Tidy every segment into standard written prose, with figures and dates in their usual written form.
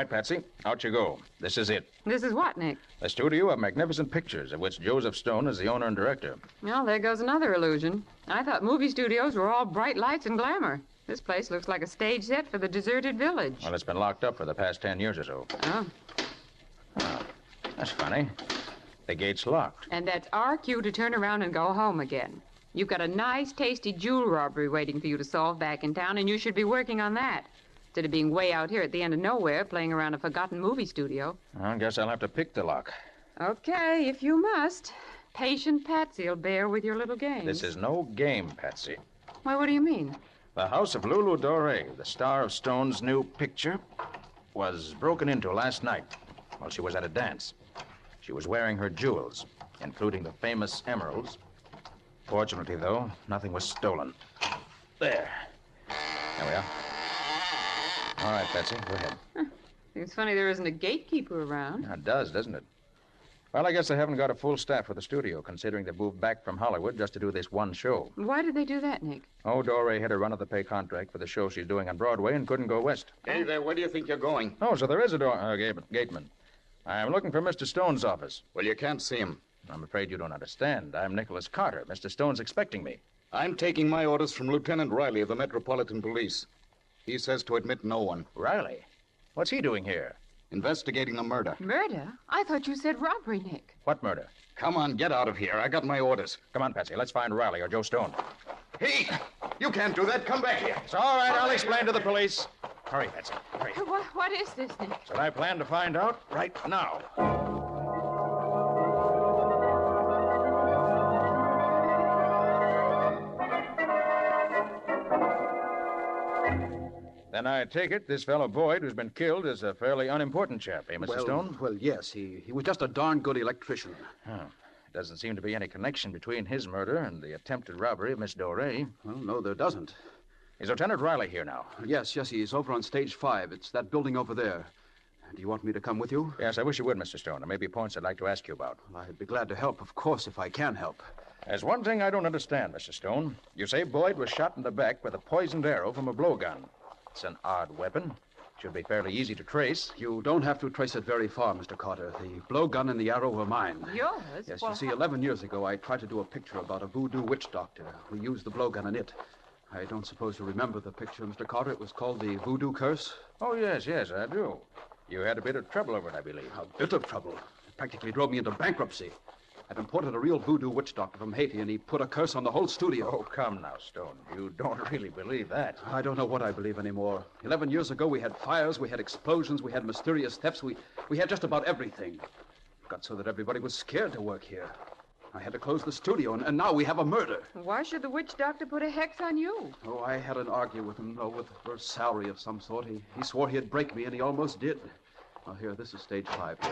right, Patsy. Out you go. This is it. This is what, Nick? A studio of magnificent pictures, of which Joseph Stone is the owner and director. Well, there goes another illusion. I thought movie studios were all bright lights and glamour. This place looks like a stage set for the deserted village. Well, it's been locked up for the past 10 years or so. Oh. That's funny. The gate's locked. And that's our cue to turn around and go home again. You've got a nice, tasty jewel robbery waiting for you to solve back in town, and you should be working on that. Instead of being way out here at the end of nowhere playing around a forgotten movie studio. I guess I'll have to pick the lock. Okay, if you must. Patient Patsy'll bear with your little game. This is no game, Patsy. Why, what do you mean? The house of Lulu Doré, the star of Stone's new picture, was broken into last night while she was at a dance. She was wearing her jewels, including the famous emeralds. Fortunately, though, nothing was stolen. There we are. All right, Patsy, go ahead. Seems funny there isn't a gatekeeper around. It does, doesn't it? Well, I guess they haven't got a full staff for the studio, considering they moved back from Hollywood just to do this one show. Why did they do that, Nick? Oh, Doré had a run-of-the-pay contract for the show she's doing on Broadway and couldn't go west. Hey there, where do you think you're going? Oh, so there is a gateman. I'm looking for Mr. Stone's office. Well, you can't see him. I'm afraid you don't understand. I'm Nicholas Carter. Mr. Stone's expecting me. I'm taking my orders from Lieutenant Riley of the Metropolitan Police. He says to admit no one. Riley? What's he doing here? Investigating a murder. Murder? I thought you said robbery, Nick. What murder? Come on, get out of here. I got my orders. Come on, Patsy. Let's find Riley or Joe Stone. Hey! You can't do that. Come back here. It's all right. I'll explain to the police. Hurry, Patsy. Hurry. What is this, Nick? That's what I plan to find out right now. Then I take it this fellow Boyd, who's been killed, is a fairly unimportant chap, eh, Mr. Stone? Well, yes. He was just a darn good electrician. Oh. Doesn't seem to be any connection between his murder and the attempted robbery of Miss Doré. Well, no, there doesn't. Is Lieutenant Riley here now? Yes, he's over on stage 5. It's that building over there. Do you want me to come with you? Yes, I wish you would, Mr. Stone. There may be points I'd like to ask you about. Well, I'd be glad to help, of course, if I can help. There's one thing I don't understand, Mr. Stone. You say Boyd was shot in the back with a poisoned arrow from a blowgun. It's an odd weapon. Should be fairly easy to trace. You don't have to trace it very far, Mr. Carter. The blowgun and the arrow were mine. Yours? Yes, well, you see, 11 years ago, I tried to do a picture about a voodoo witch doctor. We used the blowgun in it. I don't suppose you remember the picture, Mr. Carter. It was called The Voodoo Curse. Oh, yes, I do. You had a bit of trouble over it, I believe. A bit of trouble. It practically drove me into bankruptcy. I've imported a real voodoo witch doctor from Haiti, and he put a curse on the whole studio. Oh, come now, Stone. You don't really believe that. I don't know what I believe anymore. 11 years ago, we had fires, we had explosions, we had mysterious thefts. We had just about everything. It got so that everybody was scared to work here. I had to close the studio, and now we have a murder. Why should the witch doctor put a hex on you? Oh, I had an argument with him, for a salary of some sort. He swore he'd break me, and he almost did. Oh, here, this is stage 5 here.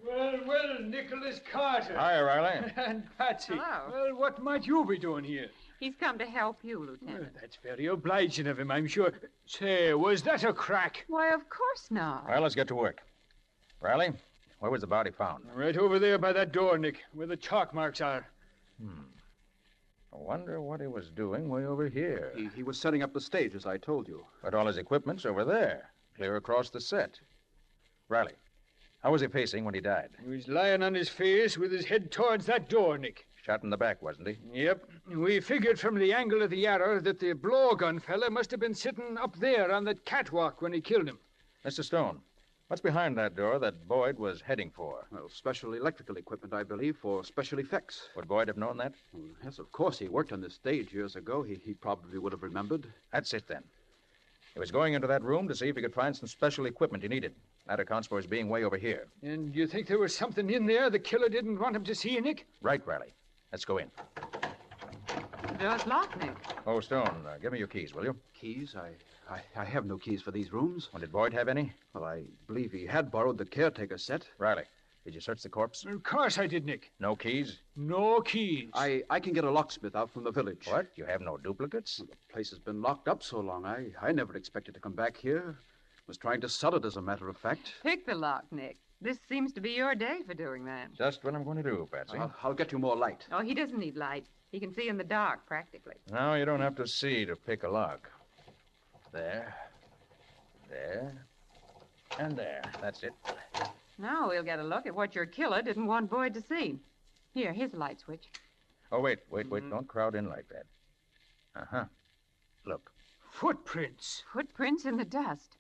Well, Nicholas Carter. Hi, Riley. And Patsy. Hello. Well, what might you be doing here? He's come to help you, Lieutenant. Well, that's very obliging of him, I'm sure. Say, was that a crack? Why, of course not. Well, let's get to work. Riley, where was the body found? Right over there by that door, Nick, where the chalk marks are. I wonder what he was doing way over here. He was setting up the stage, as I told you. But all his equipment's over there, clear across the set. Riley, how was he facing when he died? He was lying on his face with his head towards that door, Nick. Shot in the back, wasn't he? Yep. We figured from the angle of the arrow that the blowgun fella must have been sitting up there on that catwalk when he killed him. Mr. Stone, what's behind that door that Boyd was heading for? Well, special electrical equipment, I believe, for special effects. Would Boyd have known that? Well, yes, of course. He worked on this stage years ago. He probably would have remembered. That's it, then. He was going into that room to see if he could find some special equipment he needed. That accounts for his being way over here. And you think there was something in there the killer didn't want him to see, Nick? Right, Riley. Let's go in. The door's locked, Nick. Oh, Stone, give me your keys, will you? Keys? I have no keys for these rooms. Well, did Boyd have any? Well, I believe he had borrowed the caretaker's set. Riley, did you search the corpse? Of course I did, Nick. No keys? No keys. I can get a locksmith out from the village. What? You have no duplicates? The place has been locked up so long. I never expected to come back here. Was trying to sell it, as a matter of fact. Pick the lock, Nick. This seems to be your day for doing that. Just what I'm going to do, Patsy. I'll get you more light. Oh, he doesn't need light. He can see in the dark, practically. No, you don't have to see to pick a lock. There. And there. That's it. Now we'll get a look at what your killer didn't want Boyd to see. Here's the light switch. Oh, wait. Don't crowd in like that. Uh-huh. Look. Footprints. Footprints in the dust.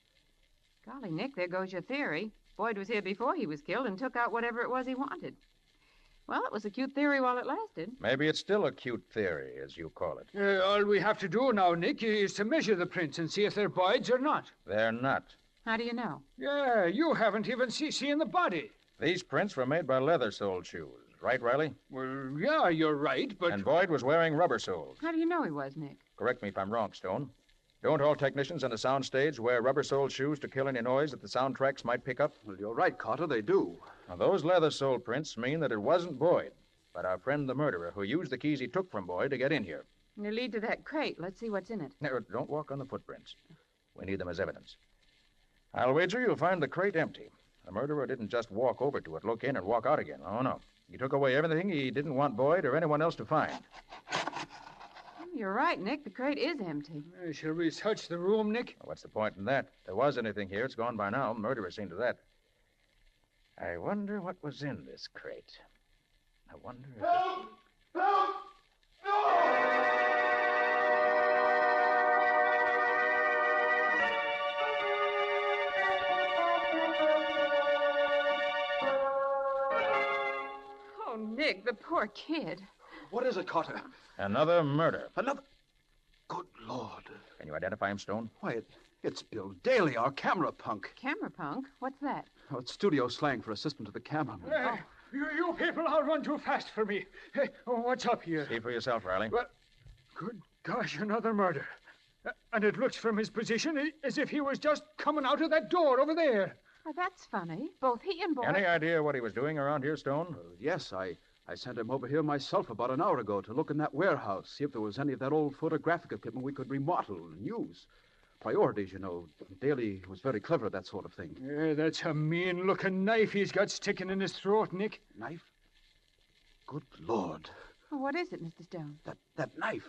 Golly, Nick, there goes your theory. Boyd was here before he was killed and took out whatever it was he wanted. Well, it was a cute theory while it lasted. Maybe it's still a cute theory, as you call it. All we have to do now, Nick, is to measure the prints and see if they're Boyd's or not. They're not. How do you know? Yeah, you haven't even seen the body. These prints were made by leather-soled shoes. Right, Riley? Well, yeah, you're right, but... And Boyd was wearing rubber soles. How do you know he was, Nick? Correct me if I'm wrong, Stone. Don't all technicians on a soundstage wear rubber-soled shoes to kill any noise that the soundtracks might pick up? Well, you're right, Carter, they do. Now, those leather-soled prints mean that it wasn't Boyd, but our friend the murderer who used the keys he took from Boyd to get in here. And they lead to that crate. Let's see what's in it. Now, don't walk on the footprints. We need them as evidence. I'll wager you'll find the crate empty. The murderer didn't just walk over to it, look in, and walk out again. Oh, no. He took away everything he didn't want Boyd or anyone else to find. You're right, Nick. The crate is empty. Shall we search the room, Nick? Well, what's the point in that? If there was anything here, it's gone by now. Murderer seen to that. I wonder what was in this crate. I wonder if... Help! Help! No! Oh, Nick, the poor kid. What is it, Carter? Another murder. Another... Good Lord. Can you identify him, Stone? Why, it's Bill Daly, our camera punk. Camera punk? What's that? Oh, it's studio slang for assistant to the cameraman. You people all run too fast for me. Hey, what's up here? See for yourself, Riley. Well, good gosh, another murder. And it looks from his position as if he was just coming out of that door over there. Oh, that's funny. Both he and Boyd... Any idea what he was doing around here, Stone? Yes, I sent him over here myself about an hour ago to look in that warehouse, see if there was any of that old photographic equipment we could remodel and use. Priorities, you know. Daly was very clever at that sort of thing. Yeah, that's a mean-looking knife he's got sticking in his throat, Nick. Knife? Good Lord. Well, what is it, Mr. Stone? That knife.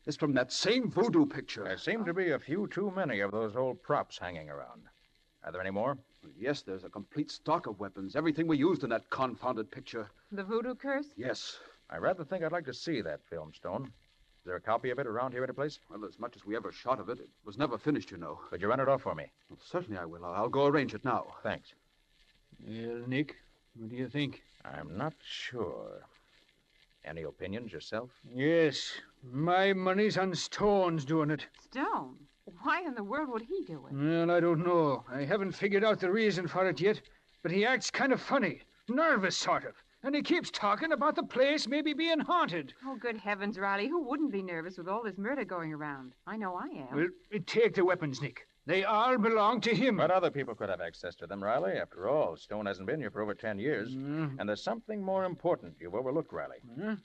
It's from that same voodoo picture. There seem to be a few too many of those old props hanging around. Are there any more? Yes, there's a complete stock of weapons. Everything we used in that confounded picture. The voodoo curse? Yes. I rather think I'd like to see that film, Stone. Is there a copy of it around here any place? Well, as much as we ever shot of it, it was never finished, you know. Could you run it off for me? Well, certainly I will. I'll go arrange it now. Thanks. Well, Nick, what do you think? I'm not sure. Any opinions yourself? Yes, my money's on Stone's doing it. Stone? Why in the world would he do it? Well, I don't know. I haven't figured out the reason for it yet, but he acts kind of funny, nervous sort of. And he keeps talking about the place maybe being haunted. Oh, good heavens, Riley. Who wouldn't be nervous with all this murder going around? I know I am. Well, take the weapons, Nick. They all belong to him. But other people could have access to them, Riley. After all, Stone hasn't been here for over 10 years. And there's something more important you've overlooked, Riley.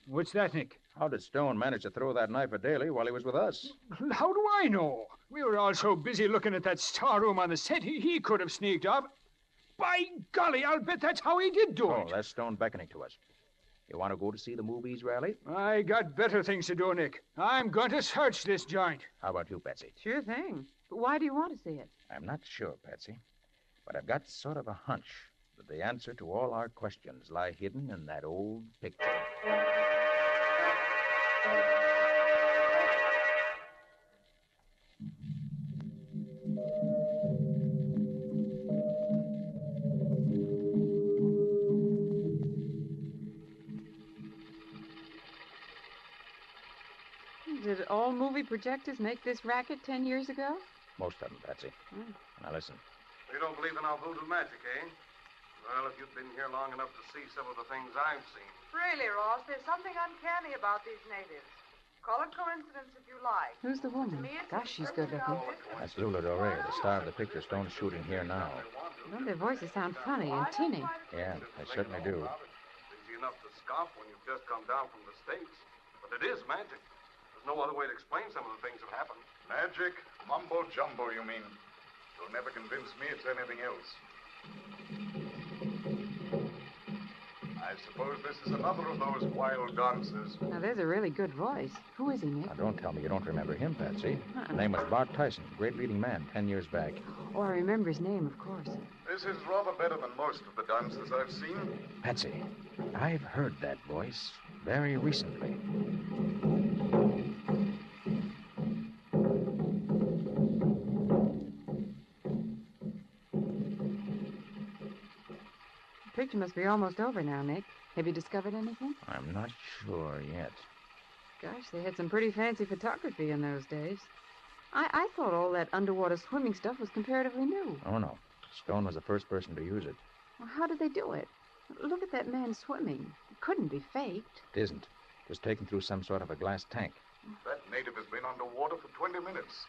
What's that, Nick? How did Stone manage to throw that knife at Daly while he was with us? How do I know? We were all so busy looking at that storeroom on the set, he could have sneaked up. By golly, I'll bet that's how he did do Oh, it. that's Stone beckoning to us. You want to go to see the movies, Riley? I got better things to do, Nick. I'm going to search this joint. How about you, Patsy? Sure thing. But why do you want to see it? I'm not sure, Patsy. But I've got sort of a hunch that the answer to all our questions lie hidden in that old picture. Did all movie projectors make this racket 10 years ago? Most of them, Patsy. Now listen. You don't believe in our voodoo magic, eh? Well, if you've been here long enough to see some of the things I've seen. Really, Ross, there's something uncanny about these natives. Call it coincidence if you like. Who's the woman? Gosh, she's good looking. That's Lula Dore, the star of the picture Stone's shooting here now. Well, their voices sound funny and tinny. Yeah, they certainly do. It's easy enough to scoff when you've just come down from the States. But it is magic. There's no other way to explain some of the things that happen. Magic? Mumbo jumbo, you mean? You'll never convince me it's anything else. I I suppose this is another of those wild dances. Now, there's a really good voice. Who is he, Nick? Now, don't tell me you don't remember him, Patsy. His name was Bart Tyson, great leading man 10 years back. Oh, I remember his name, of course. This is rather better than most of the dances I've seen. Patsy, I've heard that voice very recently. The picture must be almost over now, Nick. Have you discovered anything? I'm not sure yet. Gosh, they had some pretty fancy photography in those days. I thought all that underwater swimming stuff was comparatively new. Oh, no. Stone was the first person to use it. Well, how did they do it? Look at that man swimming. It couldn't be faked. It isn't. It was taken through some sort of a glass tank. That native has been underwater for 20 minutes.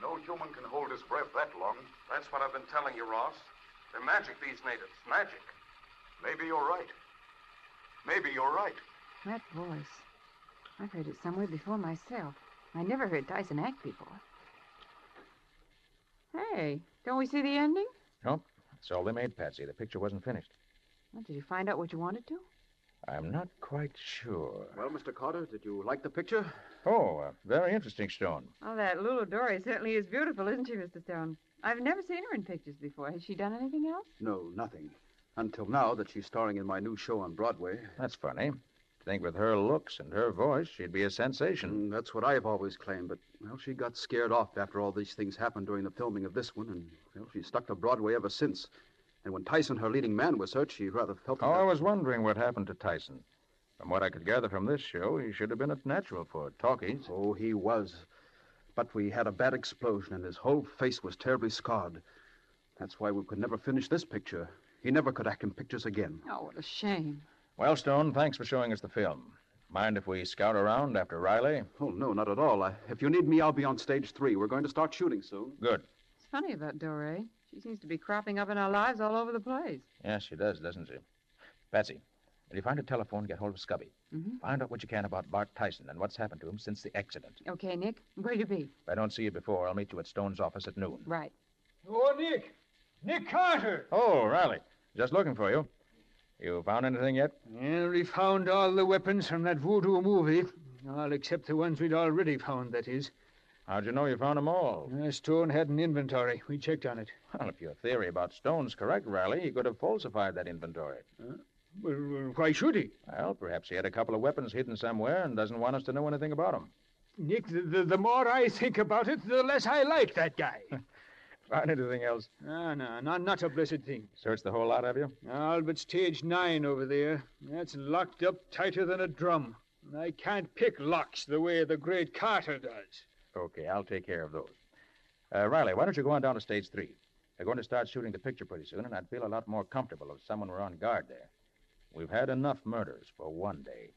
No human can hold his breath that long. That's what I've been telling you, Ross. They're magic, these natives. Magic. Maybe you're right. Maybe you're right. That voice. I've heard it somewhere before myself. I never heard Tyson act before. Hey, don't we see the ending? Nope. That's all they made, Patsy. The picture wasn't finished. Well, did you find out what you wanted to? I'm not quite sure. Well, Mr. Carter, did you like the picture? Oh, very interesting, Stone. Oh, that Lulu Dory certainly is beautiful, isn't she, Mr. Stone? I've never seen her in pictures before. Has she done anything else? No, nothing. Until now that she's starring in my new show on Broadway. That's funny. Think with her looks and her voice, she'd be a sensation. That's what I've always claimed, but, well, she got scared off after all these things happened during the filming of this one, and, well, she's stuck to Broadway ever since. And when Tyson, her leading man, was hurt, she rather felt... Oh, I was wondering what happened to Tyson. From what I could gather from this show, he should have been a natural for talkies. Oh, he was. But we had a bad explosion, and his whole face was terribly scarred. That's why we could never finish this picture. He never could act in pictures again. Oh, what a shame. Well, Stone, thanks for showing us the film. Mind if we scout around after Riley? Oh, no, not at all. If you need me, I'll be on stage 3. We're going to start shooting soon. Good. It's funny about Doré. She seems to be cropping up in our lives all over the place. Yes, she does, doesn't she? Patsy, will you find a telephone, get hold of Scubby? Mm-hmm. Find out what you can about Bart Tyson and what's happened to him since the accident. Okay, Nick. Where'll you be? If I don't see you before, I'll meet you at Stone's office at noon. Right. Oh, Nick. Nick Carter. Oh, Riley. Just looking for you. You found anything yet? Yeah, we found all the weapons from that voodoo movie. All except the ones we'd already found, that is. How'd you know you found them all? Stone had an inventory. We checked on it. Well, if your theory about Stone's correct, Riley, he could have falsified that inventory. Well, why should he? Well, perhaps he had a couple of weapons hidden somewhere and doesn't want us to know anything about them. Nick, the more I think about it, the less I like that guy. Find anything else? No, not a blessed thing. Searched the whole lot, have you? All but stage 9 over there. That's locked up tighter than a drum. And I can't pick locks the way the great Carter does. Okay, I'll take care of those. Riley, why don't you go on down to stage 3? They're going to start shooting the picture pretty soon, and I'd feel a lot more comfortable if someone were on guard there. We've had enough murders for one day.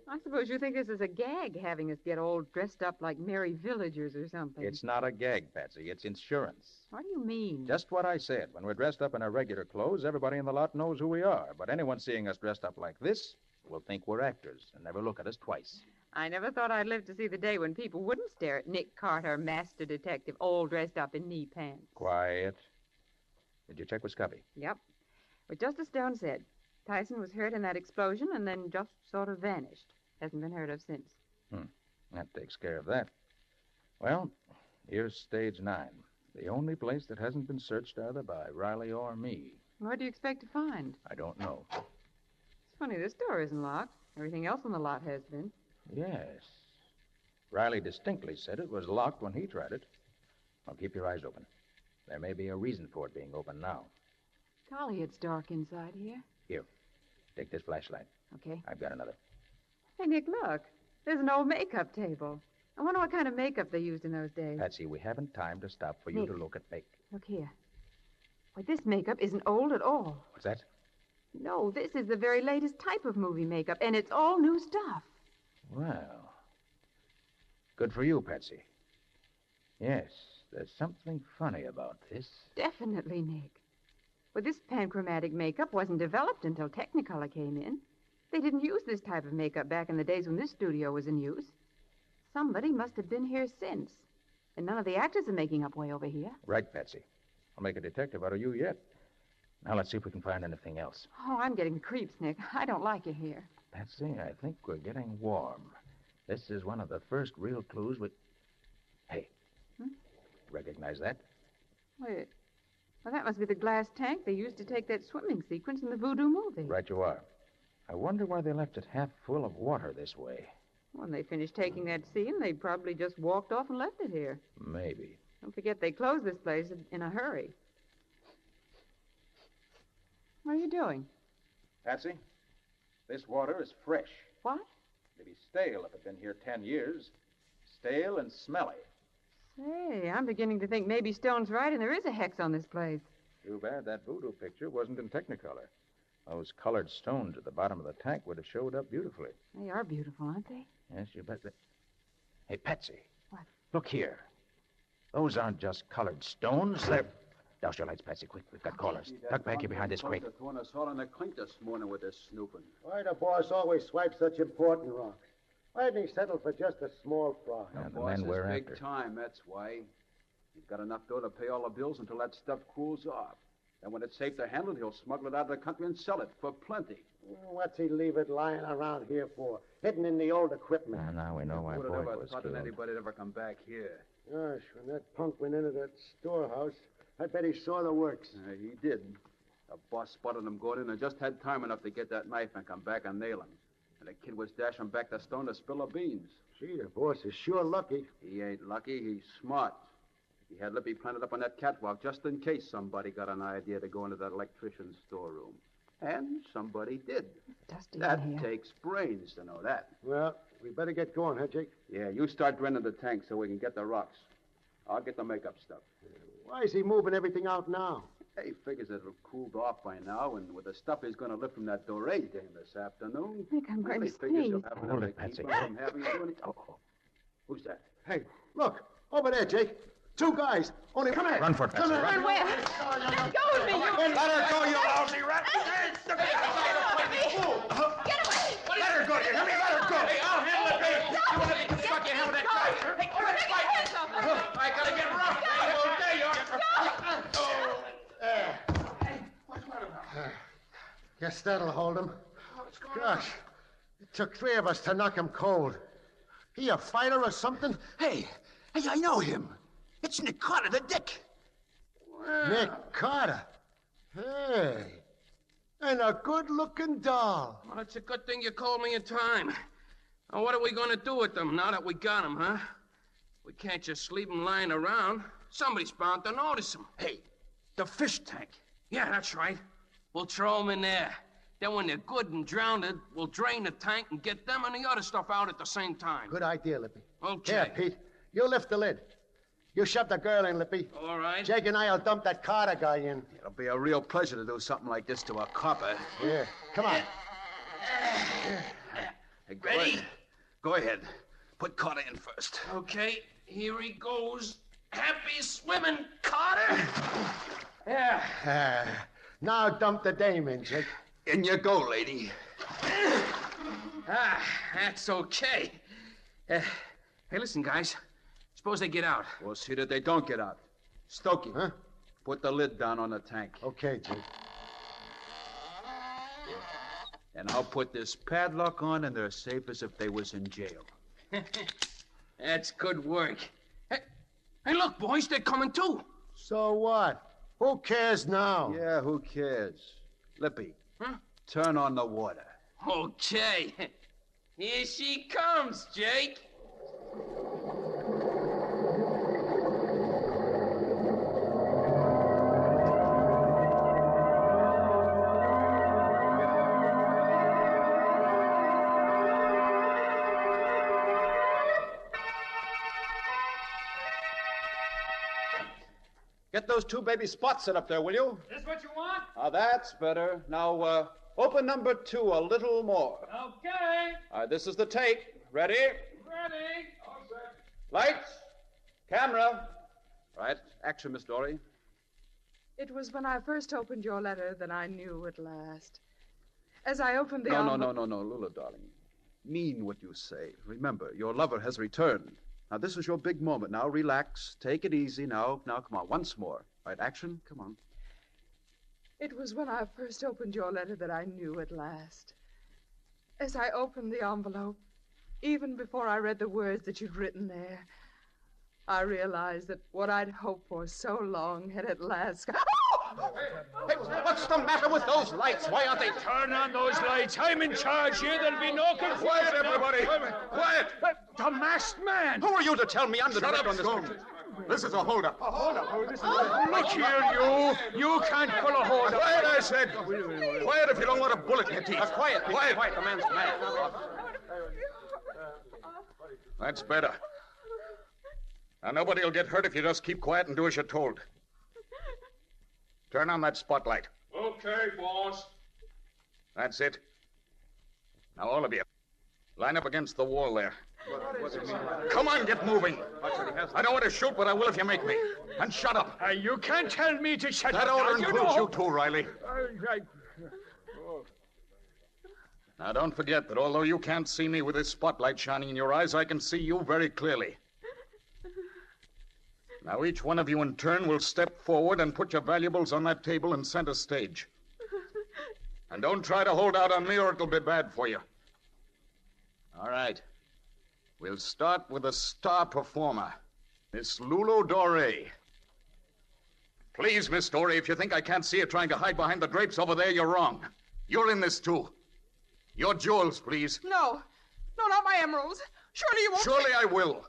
I suppose you think this is a gag, having us get all dressed up like merry villagers or something. It's not a gag, Patsy. It's insurance. What do you mean? Just what I said. When we're dressed up in our regular clothes, everybody in the lot knows who we are. But anyone seeing us dressed up like this will think we're actors and never look at us twice. I never thought I'd live to see the day when people wouldn't stare at Nick Carter, master detective, all dressed up in knee pants. Quiet. Did you check with Scubby? Yep. But just as Stone said, Tyson was hurt in that explosion and then just sort of vanished. Hasn't been heard of since. That takes care of that. Well, here's stage 9. The only place that hasn't been searched either by Riley or me. What do you expect to find? I don't know. It's funny, this door isn't locked. Everything else on the lot has been. Yes. Riley distinctly said it was locked when he tried it. Well, keep your eyes open. There may be a reason for it being open now. Golly, it's dark inside here. Here, take this flashlight. Okay. I've got another. Hey, Nick, look. There's an old makeup table. I wonder what kind of makeup they used in those days. Patsy, we haven't time to stop for you Nick. to look at make. Look here. Why, this makeup isn't old at all. What's that? No, this is the very latest type of movie makeup, and it's all new stuff. Well, good for you, Patsy. Yes, there's something funny about this. Definitely, Nick. Well, this panchromatic makeup wasn't developed until Technicolor came in. They didn't use this type of makeup back in the days when this studio was in use. Somebody must have been here since. And none of the actors are making up way over here. Right, Patsy. I'll make a detective out of you yet. Now let's see if we can find anything else. Oh, I'm getting the creeps, Nick. I don't like it here. Patsy, I think we're getting warm. This is one of the first real clues we... Hey. Recognize that? Wait. Well, that must be the glass tank they used to take that swimming sequence in the voodoo movie. Right you are. I wonder why they left it half full of water this way. When they finished taking that scene, they probably just walked off and left it here. Maybe. Don't forget they closed this place in a hurry. What are you doing? Patsy, this water is fresh. What? It'd be stale if it'd been here 10 years. Stale and smelly. Say, I'm beginning to think maybe Stone's right and there is a hex on this place. Too bad that voodoo picture wasn't in Technicolor. Those colored stones at the bottom of the tank would have showed up beautifully. They are beautiful, aren't they? Yes, you bet. Hey, Patsy. What? Look here. Those aren't just colored stones. They're... Douse your lights, Patsy, quick. We've got callers. Duck back here behind this crate. Throwing us all in the clink this morning with this snooping. Why the boss always swipes such important rocks? Why didn't he settle for just a small fry? Yeah, the Boss men is we're big after. time, that's why. He's got enough dough to pay all the bills until that stuff cools off. Then when it's safe to handle, he'll smuggle it out of the country and sell it for plenty. What's he leave it lying around here for? Hidden in the old equipment. Now we know why Who would Boyd have ever was thought killed. that anybody'd ever come back here? Gosh, when that punk went into that storehouse, I bet he saw the works. He did. The boss spotted him going in and just had time enough to get that knife and come back and nail him. And the kid was dashing back to Stone to spill the beans. Gee, the boss is sure lucky. He ain't lucky, he's smart. He had Lippy planted up on that catwalk just in case somebody got an idea to go into that electrician's storeroom. And somebody did. Dusty That in here. takes brains to know that. Well, we better get going, huh, Jake? Yeah, you start draining the tank so we can get the rocks. I'll get the makeup stuff. Why is he moving everything out now? He figures it'll cooled off by now, and with the stuff he's going to lift from that Doré dame this afternoon... Nick, I'm going he to figures he'll sneeze. have Hold enough it, to keep Patsy. him from having to do any... Oh. Who's that? Hey, look, over there, Jake. Two guys. Only come here. Run for it, Patsy. Come Run. here. Where? Let go of me, you... Let her go, you lousy rat! Get away! Let her go, you hear me? Let her go! Hey, I'll handle it, baby. You want to be stuck your hand with that knife? Hey, come on, fight! I gotta get rough. There you are. Guess that'll hold him. Gosh, it took three of us to knock him cold. He a fighter or something? Hey, I know him. It's Nick Carter, the Dick. Nick Carter. Hey, and a good-looking doll. Well, it's a good thing you called me in time. Now, what are we going to do with them now that we got them, huh? We can't just leave them lying around. Somebody's bound to notice them. Hey, the fish tank. Yeah, that's right. We'll throw them in there. Then when they're good and drowned, we'll drain the tank and get them and the other stuff out at the same time. Good idea, Lippy. Okay. Here, Pete, you lift the lid. You shove the girl in, Lippy. All right. Jake and I'll dump that Carter guy in. It'll be a real pleasure to do something like this to a copper. Yeah, come on. Hey, Ready? Go ahead. Put Carter in first. Okay, here he goes. Happy swimming, Carter! Yeah. Now dump the dame in, Jake. In you go, lady. That's okay. Hey, listen, guys. Suppose they get out. We'll see that they don't get out. Stokey, Huh? put the lid down on the tank. Okay, Jake. And I'll put this padlock on, and they're safe as if they was in jail. That's good work. Hey, look, boys, they're coming too. So what? Who cares now? Yeah, who cares? Lippy, Huh? turn on the water. Okay. Here she comes, Jake. Get those two baby spots set up there, will you? This what you want? That's better. Now, open number 2 a little more. Okay. This is the take. Ready? Ready. Lights. Camera. Right. Action, Miss Dory. It was when I first opened your letter that I knew at last. As I opened the No, envelope... no, Lula, darling. mean what you say. Remember, your lover has returned. Now, this is your big moment. Now, relax. Take it easy. Now, come on. Once more. All right, action. Come on. It was when I first opened your letter that I knew at last. As I opened the envelope, even before I read the words that you'd written there, I realized that what I'd hoped for so long had at last... Hey, what's the matter with those lights? Why aren't they... Turn on those lights. I'm in charge here. There'll be no confusion. Quiet, everybody! Quiet! The masked man. Who are you to tell me I'm the Shut director up, on this Stone. picture? This is a holdup. Look here, you. You can't pull a hold up. Quiet, I said. Quiet if you don't want a bullet in your teeth. Quiet. The man's mad. That's better. Now, nobody will get hurt if you just keep quiet and do as you're told. Turn on that spotlight. Okay, boss. That's it. Now, all of you, line up against the wall there. Come on, get moving. I don't want to shoot, but I will if you make me. And shut up. You can't tell me to shut That up. order now, includes know. you too, Riley. Now, don't forget that although you can't see me with this spotlight shining in your eyes, I can see you very clearly. Now, each one of you in turn will step forward and put your valuables on that table in center stage. And don't try to hold out on me or it'll be bad for you. All right. We'll start with the star performer, Miss Lulu Doré. Please, Miss Doré, if you think I can't see you trying to hide behind the drapes over there, you're wrong. You're in this, too. Your jewels, please. No, not my emeralds. Surely you won't... Surely I will.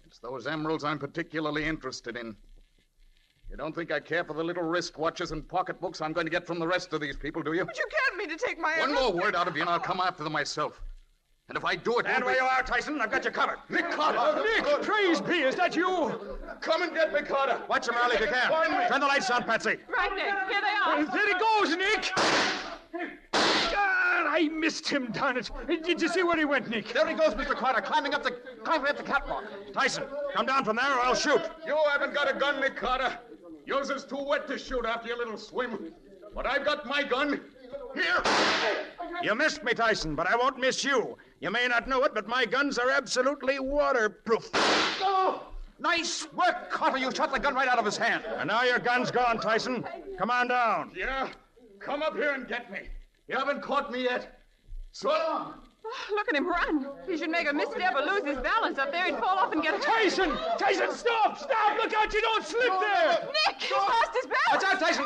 It's those emeralds I'm particularly interested in. You don't think I care for the little wristwatches and pocketbooks I'm going to get from the rest of these people, do you? But you can't mean to take my One emeralds. more word out of you and I'll come after them myself. And if I do it... Stand where you are, Tyson. I've got you covered. Nick Carter! Nick, praise be. Is that you? Come and get me, Carter! Watch him, Riley, if you can. Find me. Turn the lights on, Patsy. Right, Nick. Here they are. There he goes, Nick. God, I missed him, darn it. Did you see where he went, Nick? There he goes, Mr. Carter, climbing up the catwalk. Tyson, come down from there or I'll shoot. You haven't got a gun, Nick Carter. Yours is too wet to shoot after your little swim. But I've got my gun. Here. You missed me, Tyson, but I won't miss you. You may not know it, but my guns are absolutely waterproof. Oh! Nice work, Carter. You shot the gun right out of his hand. And now your gun's gone, Tyson. Come on down. Yeah? Come up here and get me. You haven't caught me yet. So long. Look at him run. He should make a misstep or lose his balance up there. He'd fall off and get hurt. Tyson! Tyson, stop! Stop! Look out, you don't slip there! Nick, he's lost his balance. Watch out, Tyson!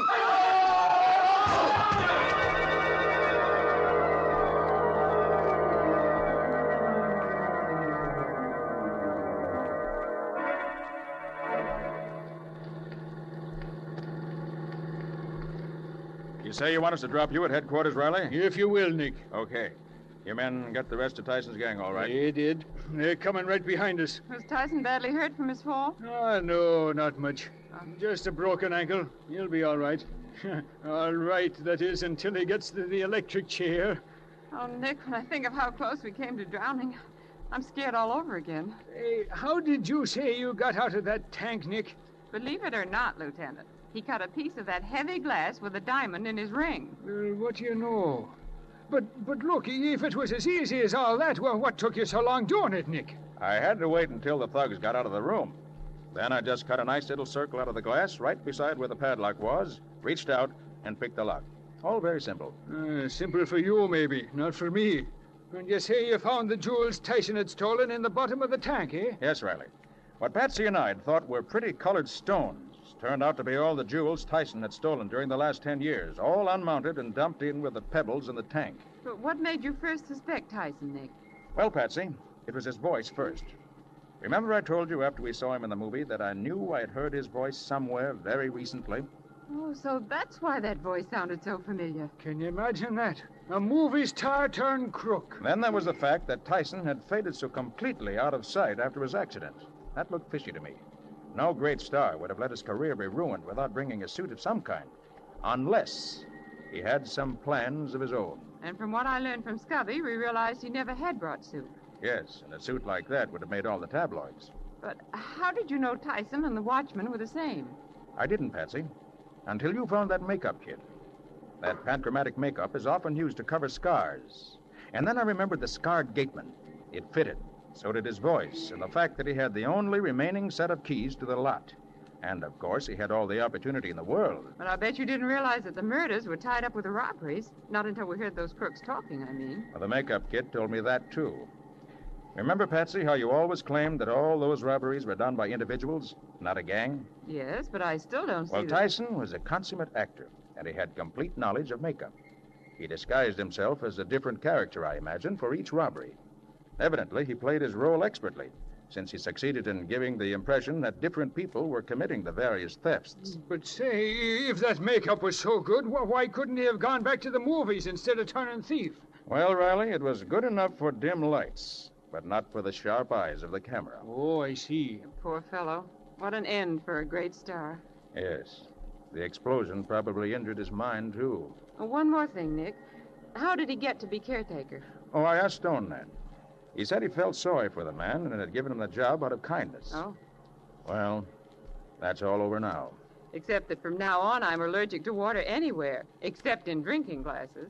You say you want us to drop you at headquarters, Riley? If you will, Nick. Okay. Your men got the rest of Tyson's gang all right? They did. They're coming right behind us. Was Tyson badly hurt from his fall? No, not much. Just a broken ankle. He'll be all right. All right, that is, until he gets to the electric chair. Oh, Nick, when I think of how close we came to drowning, I'm scared all over again. Hey, how did you say you got out of that tank, Nick? Believe it or not, Lieutenant, he cut a piece of that heavy glass with a diamond in his ring. Well, what do you know? But look, if it was as easy as all that, well, what took you so long doing it, Nick? I had to wait until the thugs got out of the room. Then I just cut a nice little circle out of the glass right beside where the padlock was, reached out, and picked the lock. All very simple. Simple for you, maybe, not for me. And you say you found the jewels Tyson had stolen in the bottom of the tank, eh? Yes, Riley. What Patsy and I had thought were pretty colored stones turned out to be all the jewels Tyson had stolen during the last 10 years, all unmounted and dumped in with the pebbles in the tank. But what made you first suspect Tyson, Nick? Well, Patsy, it was his voice first. Remember I told you after we saw him in the movie that I knew I'd heard his voice somewhere very recently? Oh, so that's why that voice sounded so familiar. Can you imagine that? A movie star turned crook. Then there was the fact that Tyson had faded so completely out of sight after his accident. That looked fishy to me. No great star would have let his career be ruined without bringing a suit of some kind, unless he had some plans of his own. And from what I learned from Scubby, we realized he never had brought suit. Yes, and a suit like that would have made all the tabloids. But how did you know Tyson and the watchman were the same? I didn't, Patsy, until you found that makeup kit. That panchromatic makeup is often used to cover scars. And then I remembered the scarred gateman. It fitted. So did his voice, and the fact that he had the only remaining set of keys to the lot. And, of course, he had all the opportunity in the world. But I bet you didn't realize that the murders were tied up with the robberies. Not until we heard those crooks talking, I mean. Well, the makeup kid told me that, too. Remember, Patsy, how you always claimed that all those robberies were done by individuals, not a gang? Yes, but I still don't see Well, that- Tyson was a consummate actor, and he had complete knowledge of makeup. He disguised himself as a different character, I imagine, for each robbery. Evidently, he played his role expertly, since he succeeded in giving the impression that different people were committing the various thefts. But say, if that makeup was so good, why couldn't he have gone back to the movies instead of turning thief? Well, Riley, it was good enough for dim lights, but not for the sharp eyes of the camera. Oh, I see. Poor fellow. What an end for a great star. Yes. The explosion probably injured his mind, too. Oh, one more thing, Nick. How did he get to be caretaker? Oh, I asked Stone that. He said he felt sorry for the man and had given him the job out of kindness. Oh. Well, that's all over now. Except that from now on, I'm allergic to water anywhere, except in drinking glasses.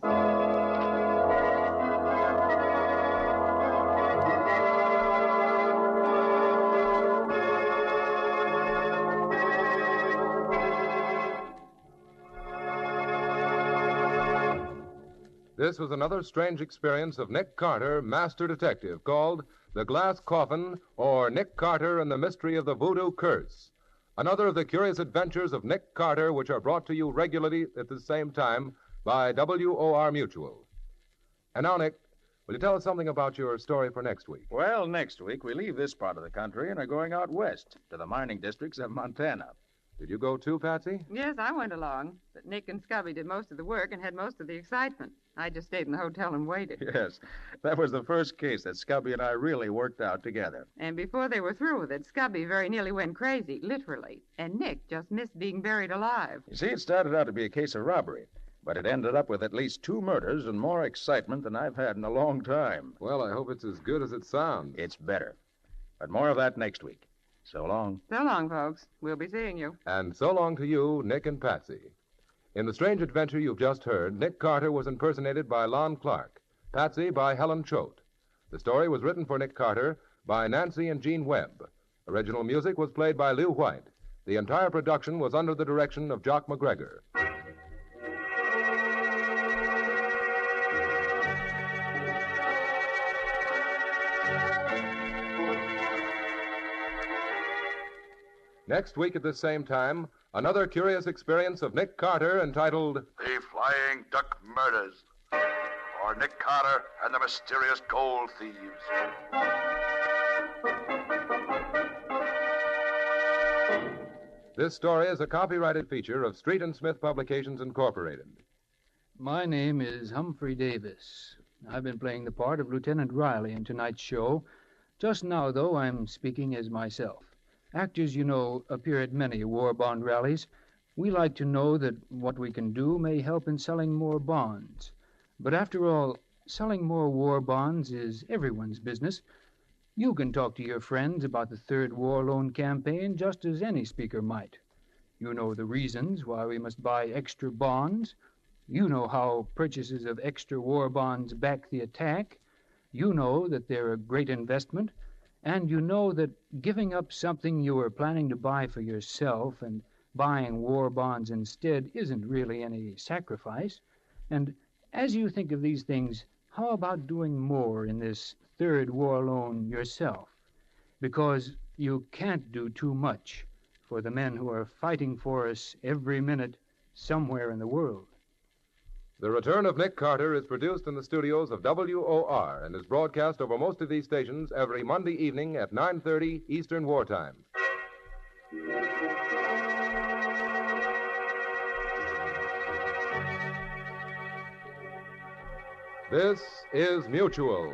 This was another strange experience of Nick Carter, master detective, called The Glass Coffin, or Nick Carter and the Mystery of the Voodoo Curse. Another of the curious adventures of Nick Carter, which are brought to you regularly at the same time by WOR Mutual. And now, Nick, will you tell us something about your story for next week? Well, next week we leave this part of the country and are going out west to the mining districts of Montana. Did you go too, Patsy? Yes, I went along, but Nick and Scubby did most of the work and had most of the excitement. I just stayed in the hotel and waited. Yes, that was the first case that Scubby and I really worked out together. And before they were through with it, Scubby very nearly went crazy, literally. And Nick just missed being buried alive. You see, it started out to be a case of robbery, but it ended up with at least 2 murders and more excitement than I've had in a long time. Well, I hope it's as good as it sounds. It's better. But more of that next week. So long. So long, folks. We'll be seeing you. And so long to you, Nick and Patsy. In the strange adventure you've just heard, Nick Carter was impersonated by Lon Clark, Patsy by Helen Choate. The story was written for Nick Carter by Nancy and Gene Webb. Original music was played by Lew White. The entire production was under the direction of Jock McGregor. Next week at the same time, another curious experience of Nick Carter entitled The Flying Duck Murders, or Nick Carter and the Mysterious Gold Thieves. This story is a copyrighted feature of Street and Smith Publications, Incorporated. My name is Humphrey Davis. I've been playing the part of Lieutenant Riley in tonight's show. Just now, though, I'm speaking as myself. Actors, you know, appear at many war bond rallies. We like to know that what we can do may help in selling more bonds. But after all, selling more war bonds is everyone's business. You can talk to your friends about the Third War Loan Campaign just as any speaker might. You know the reasons why we must buy extra bonds. You know how purchases of extra war bonds back the attack. You know that they're a great investment. And you know that giving up something you were planning to buy for yourself and buying war bonds instead isn't really any sacrifice. And as you think of these things, how about doing more in this Third War Loan yourself? Because you can't do too much for the men who are fighting for us every minute somewhere in the world. The Return of Nick Carter is produced in the studios of WOR and is broadcast over most of these stations every Monday evening at 9:30 Eastern Wartime. This is Mutual.